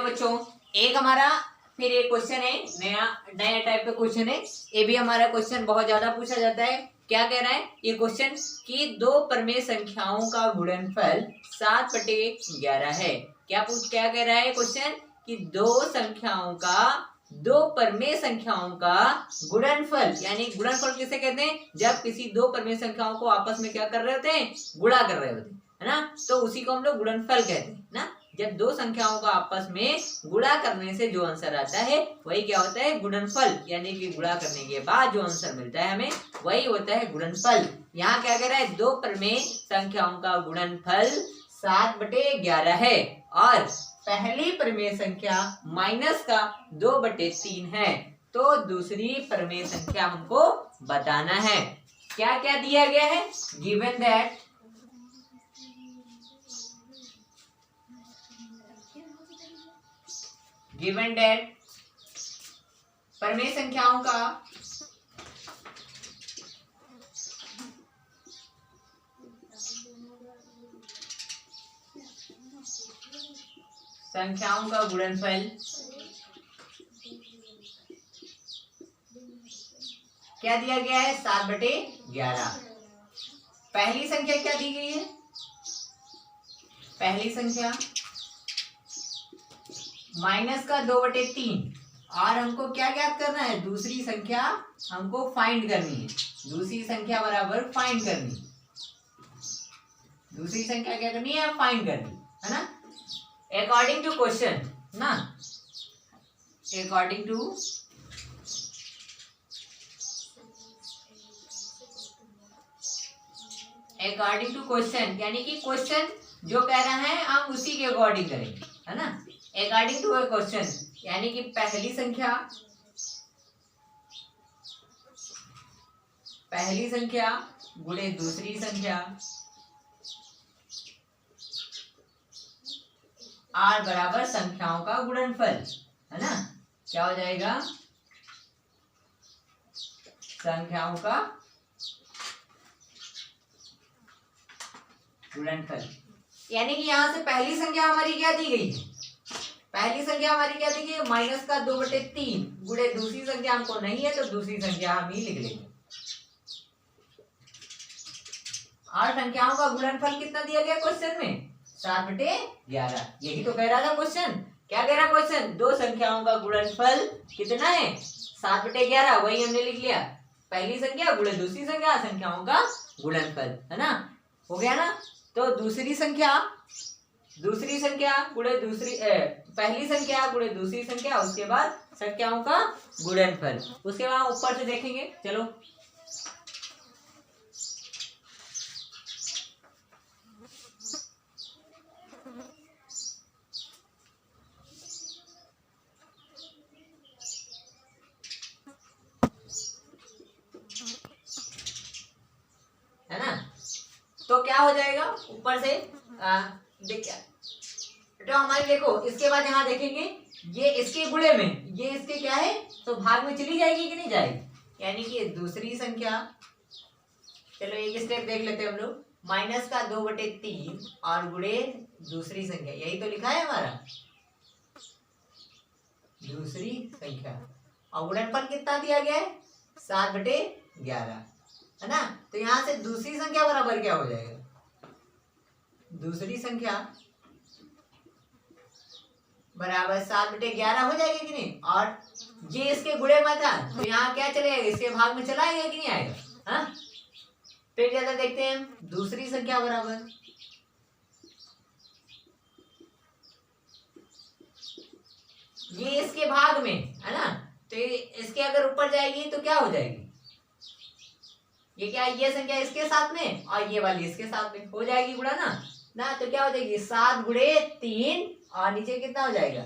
चलो बच्चों, एक हमारा फिर एक क्वेश्चन है, नया नया टाइप का क्वेश्चन है। ये भी हमारा क्वेश्चन बहुत ज्यादा पूछा जाता है। क्या कह रहा है ये क्वेश्चन कि दो परमेय संख्याओं का गुणनफल 7/11 है। क्या कह रहा है क्वेश्चन कि दो परमेय संख्याओं का गुणनफल, यानी गुणनफल किसे कहते हैं, जब किसी दो परमेय संख्याओं को आपस में क्या कर रहे होते हैं, गुणा कर रहे होते हैं, है ना, तो उसी को हम लोग गुणनफल कहते हैं ना। जब दो संख्याओं का आपस में गुणा करने से जो आंसर आता है वही क्या होता है, गुणनफल, यानी कि गुणा करने के बाद जो आंसर मिलता है हमें वही होता है गुणनफल। यहाँ क्या कह रहा है, दो परमेय संख्याओं का गुणनफल 7/11 है और पहली परमेय संख्या माइनस का 2/3 है। तो दूसरी परमेय संख्या हमको बताना है। क्या क्या दिया गया है, गिवन दैट परमेय संख्याओं का गुणनफल क्या दिया गया है, 7/11। पहली संख्या क्या दी गई है, पहली संख्या माइनस का 2/3 और हमको क्या ज्ञात करना है, दूसरी संख्या हमको फाइंड करनी है। दूसरी संख्या बराबर फाइंड करनी, दूसरी संख्या क्या करनी है, फाइंड करनी है ना, अकॉर्डिंग टू क्वेश्चन ना, अकॉर्डिंग टू क्वेश्चन, यानी कि क्वेश्चन जो कह रहा है हम उसी के अकॉर्डिंग करेंगे, है ना। अकॉर्डिंग टू अ क्वेश्चन, यानी कि पहली संख्या गुणे दूसरी संख्या r बराबर संख्याओं का गुणनफल, है ना। क्या हो जाएगा, संख्याओं का गुणनफल, यानी कि यहां से पहली संख्या हमारी क्या दी गई है, पहली संख्या हमारी क्या दी गई है, माइनस का 2/3 गुणे दूसरी संख्या हमको नहीं है तो दूसरी संख्या हम ही लिख लेंगे। और संख्याओं का गुणनफल कितना दिया गया क्वेश्चन में, 7/11। यही तो कह रहा था क्वेश्चन। क्या कह रहा क्वेश्चन, दो संख्याओं का गुणनफल कितना है, 7/11। वही हमने लिख लिया, पहली संख्या गुणे दूसरी संख्या, संख्याओं का गुणनफल, है ना। हो गया ना। तो दूसरी संख्या गुणे दूसरी पहली संख्या गुणे दूसरी संख्या, उसके बाद संख्याओं का गुणनफल, उसके बाद ऊपर से देखेंगे। चलो है ना, तो क्या हो जाएगा ऊपर से देखिए, तो हमारे देखो इसके बाद यहाँ देखेंगे ये इसके गुणे में, ये इसके क्या है, तो भाग में चली जाएगी कि नहीं जाएगी, यानी कि दूसरी संख्या, चलो एक स्टेप देख लेते हैं हम लोग, माइनस का 2/3 और गुणे दूसरी संख्या, यही तो लिखा है हमारा, दूसरी संख्या, और गुणनफल कितना दिया गया है, 7/11, है ना। तो यहां से दूसरी संख्या बराबर क्या हो जाएगा, दूसरी संख्या बराबर 7/11 हो जाएगी कि नहीं, और ये इसके गुणे में था तो यहाँ क्या चलेगा, इसके भाग में चला आएगा कि नहीं आएगा, हाँ। फिर ज्यादा देखते हैं दूसरी संख्या बराबर, ये इसके भाग में, है ना, तो इसके अगर ऊपर जाएगी तो क्या हो जाएगी, ये क्या, ये संख्या इसके साथ में और ये वाली इसके साथ में हो जाएगी गुणा ना, तो क्या हो जाएगी 7/3 और नीचे कितना हो जाएगा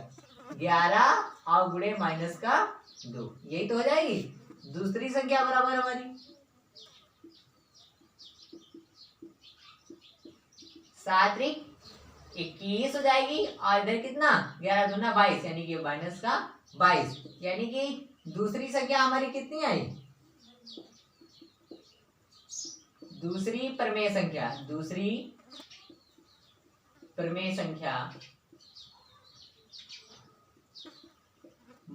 11 और गुणे माइनस का 2, यही तो हो जाएगी दूसरी संख्या बराबर हमारी 7 21 हो जाएगी, और इधर कितना 11 दूना 22, यानी कि माइनस का 22, यानी कि दूसरी संख्या हमारी कितनी आई, दूसरी प्रमेय संख्या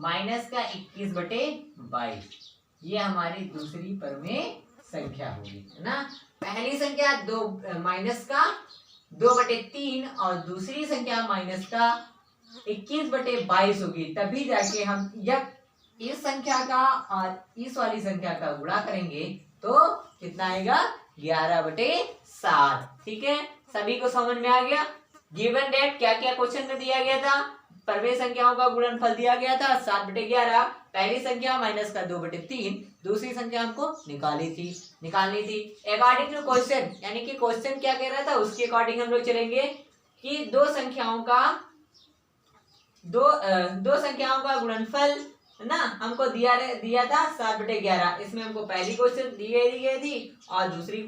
माइनस का 21/22, ये हमारी दूसरी परमेय संख्या होगी, है ना। पहली संख्या माइनस का 2/3 और दूसरी संख्या माइनस का 21/22 होगी। तभी जाके हम जब इस संख्या का और इस वाली संख्या का गुणा करेंगे तो कितना आएगा, 11/7। ठीक है, सभी को समझ में आ गया। गिवन डेट क्या क्या क्वेश्चन में दिया गया था, परमेय संख्याओं का गुणनफल दिया गया था 7/11। पहली संख्या माइनस का 2/3, दूसरी संख्या हमको निकालनी थी अकॉर्डिंग टू क्वेश्चन, यानी कि क्वेश्चन क्या कह रहा था उसके अकॉर्डिंग हम लोग चलेंगे कि दो संख्याओं का गुणनफल, है ना, हमको दिया था 7/11। इसमें हमको पहली क्वेश्चन दी गई थी और दूसरी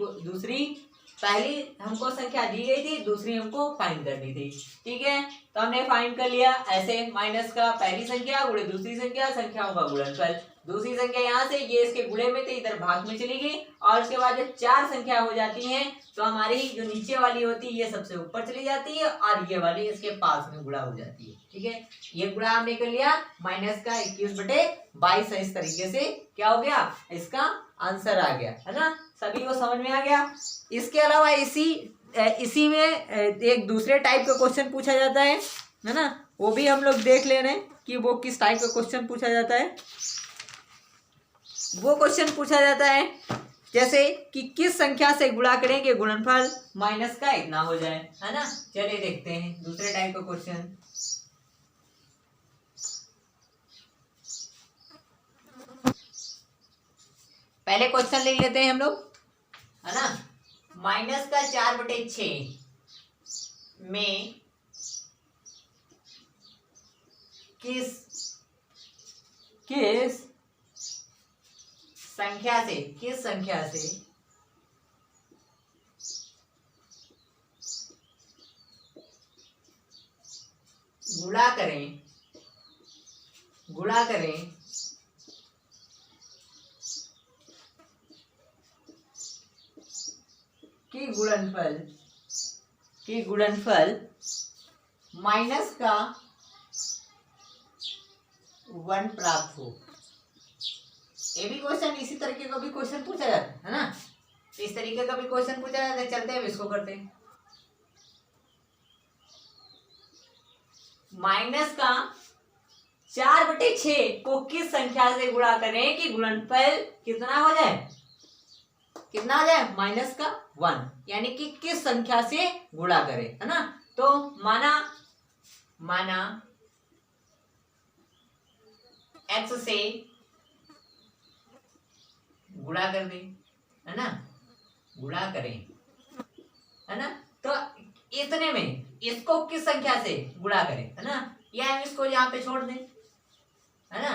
पहली हमको संख्या दी गई थी, दूसरी हमको फाइंड करनी थी। ठीक है, तो हमने फाइंड कर लिया ऐसे, माइनस का पहली संख्या गुणे दूसरी संख्या, संख्याओं का गुणनफल। दूसरी संख्या यहाँ से ये इसके गुणे में थे, इधर भाग में चली गई और उसके बाद जब 4 संख्या हो जाती हैं तो हमारी जो नीचे वाली होती है ये सबसे ऊपर चली जाती है और ये वाली इसके पास में गुणा हो जाती है। ठीक है, ये गुणा हमने कर लिया, माइनस का 21/22 इस तरीके से क्या हो गया, इसका आंसर आ गया, है ना। सभी को समझ में आ गया। इसके अलावा इसी में एक दूसरे टाइप का क्वेश्चन पूछा जाता है ना, वो भी हम लोग देख ले रहे हैं कि वो किस टाइप का क्वेश्चन पूछा जाता है। वो क्वेश्चन पूछा जाता है जैसे कि किस संख्या से गुणा करें कि गुणनफल माइनस का इतना हो जाए, है ना। चलिए देखते हैं दूसरे टाइप का क्वेश्चन। पहले क्वेश्चन लिख लेते हैं हम लोग, है ना। माइनस का 4/6 में किस संख्या से गुणा करें कि गुणनफल माइनस का 1 प्राप्त हो। ये भी क्वेश्चन इसी तरीके का भी क्वेश्चन पूछा जाता है ना, इस तरीके का भी क्वेश्चन पूछा जाता है। चलते हैं इसको करते हैं। माइनस का 4/6 को किस संख्या से गुणा करें कि गुणनफल कितना हो जाए, माइनस का 1, यानी कि किस संख्या से गुणा करें, है ना। तो माना x से गुणा कर दें, है ना, गुणा करें, है ना। तो इतने में इसको किस संख्या से गुणा करें, है ना, या हम इसको यहाँ पे छोड़ दें, है ना।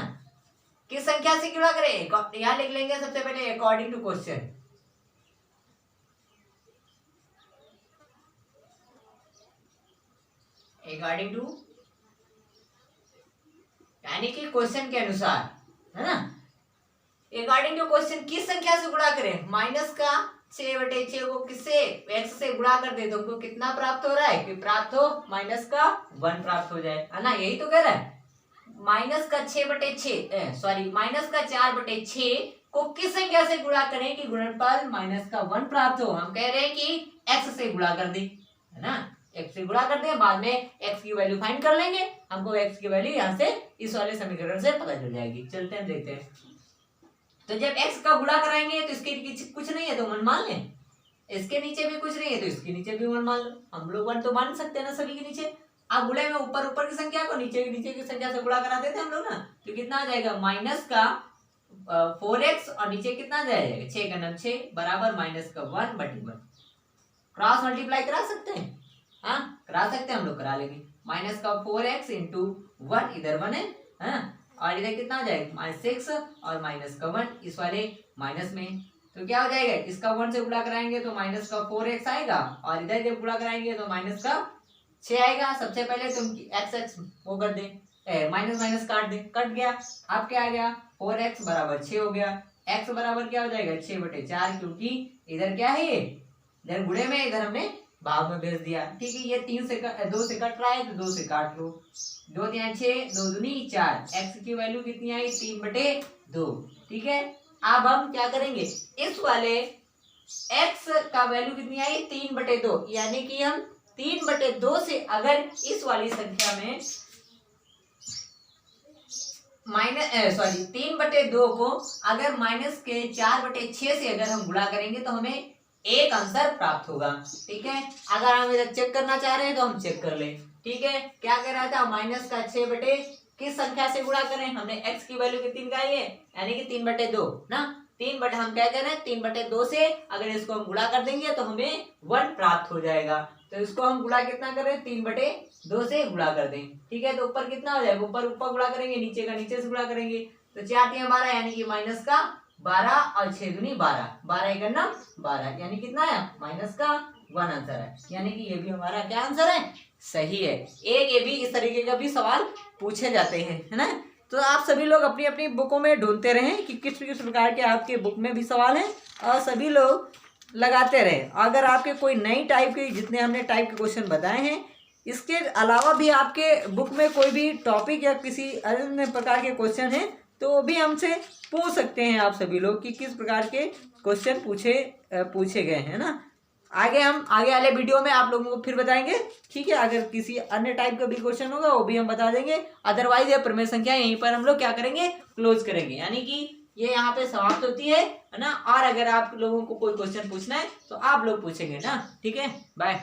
किस संख्या से गुणा करें, यहाँ लिख लेंगे सबसे पहले according to question. According to यानी कि क्वेश्चन के अनुसार, है ना। अकॉर्डिंग टू क्वेश्चन किस संख्या से गुणा करें, माइनस का 6/6 को किससे, x से गुणा कर दे तो हमको कितना प्राप्त हो रहा है कि प्राप्त हो माइनस का 1 प्राप्त हो जाए, है ना। यही तो कह रहा है। माइनस का 4/6 को किस संख्या से गुणा करें कि गुणनफल माइनस का 1 प्राप्त हो। हम कह रहे हैं कि x से गुणा कर दे, है ना, x से गुणा करते हैं, बाद में x की वैल्यू फाइंड कर लेंगे। हमको x की वैल्यू यहाँ से इस वाले समीकरण से पता चल जाएगी। चलते हैं देखते हैं। तो जब x का गुणा कराएंगे तो इसके नीचे कुछ नहीं है तो 1 मान लें, इसके नीचे भी कुछ नहीं है तो इसके नीचे भी 1 मान लो। हम लोग 1 तो मान सकते हैं ना सभी के नीचे। अब गुणे में ऊपर की संख्या को नीचे की संख्या से गुणा करा देते हैं हम लोग ना, तो कितना आ जाएगा, माइनस का 4x और नीचे कितना आ जाएगा 6 का 6 बराबर माइनस का 1/1। क्रॉस मल्टीप्लाई करा सकते हैं, हाँ करा सकते हैं, हम लोग करा लेंगे। माइनस का 4x इंटू 1, इधर 1 है, हाँ, और इधर कितना आ जाएगा -6 और माइनस का 1 इस वाले माइनस में, तो क्या हो जाएगा, इसका 1 से गुणा कराएंगे तो माइनस का 4x आएगा और इधर जब गुणा कराएंगे तो माइनस का 6 आएगा। सबसे पहले तुम x वो कर दें, माइनस काट दें, कट गया। अब क्या आ गया, 4x बराबर 6 हो गया। x बराबर क्या हो जाएगा 6/4, क्योंकि इधर क्या है, ये इधर गुणे में, इधर हमने भाग में भेज दिया। ठीक है, ये 2 से कट रहा है तो 2 से काट लो, 2 3 6, 2 दूनी 4, x की वैल्यू कितनी आई 3/2। ठीक है, अब हम क्या करेंगे, इस वाले x का वैल्यू कितनी आई 3/2, यानी कि हम 3/2 से अगर इस वाली संख्या में सॉरी 3/2 को अगर माइनस के 4/6 से अगर हम गुणा करेंगे तो हमें एक आंसर प्राप्त होगा। ठीक है, अगर हम इधर चेक करना चाह रहे हैं तो हम चेक कर लें। ठीक है, क्या कह रहा था, माइनस का 6 बटे किस संख्या से गुणा करें, हमने x की वैल्यू कितनी निकाली है, यानी कि 3/2 ना, 3 बटे हम क्या कह रहे हैं 3/2 से अगर इसको हम गुणा कर देंगे तो हमें 1 प्राप्त हो जाएगा। तो इसको हम गुणा कितना करें, 3/2 से गुणा कर दें। ठीक है, तो ऊपर कितना हो जाएगा, ऊपर ऊपर गुणा करेंगे, नीचे का नीचे से गुणा करेंगे, तो 4 3 12, यानी कि माइनस का 12 और 6 दूनी 12, 12 एक 12, यानी कितना है माइनस का 1 आंसर है, यानी कि ये भी हमारा क्या आंसर है, सही है। एक ये भी इस तरीके का भी सवाल पूछे जाते हैं, है ना। तो आप सभी लोग अपनी अपनी बुकों में ढूंढते रहें कि किस किस प्रकार के आपके बुक में भी सवाल हैं, और सभी लोग लगाते रहें। अगर आपके कोई नई टाइप के, जितने हमने टाइप के क्वेश्चन बताए हैं, इसके अलावा भी आपके बुक में कोई भी टॉपिक या किसी अन्य प्रकार के क्वेश्चन हैं तो वो भी हमसे पूछ सकते हैं आप सभी लोग कि किस प्रकार के क्वेश्चन पूछे गए हैं ना। हम आगे वाले वीडियो में आप लोगों को फिर बताएंगे। ठीक है, अगर किसी अन्य टाइप का भी क्वेश्चन होगा वो भी हम बता देंगे। अदरवाइज ये प्रमेय संख्या यहीं पर हम लोग क्या करेंगे, क्लोज करेंगे, यानी कि ये यहाँ पे समाप्त होती है ना। और अगर आप लोगों को कोई क्वेश्चन पूछना है तो आप लोग पूछेंगे ना। ठीक है, बाय।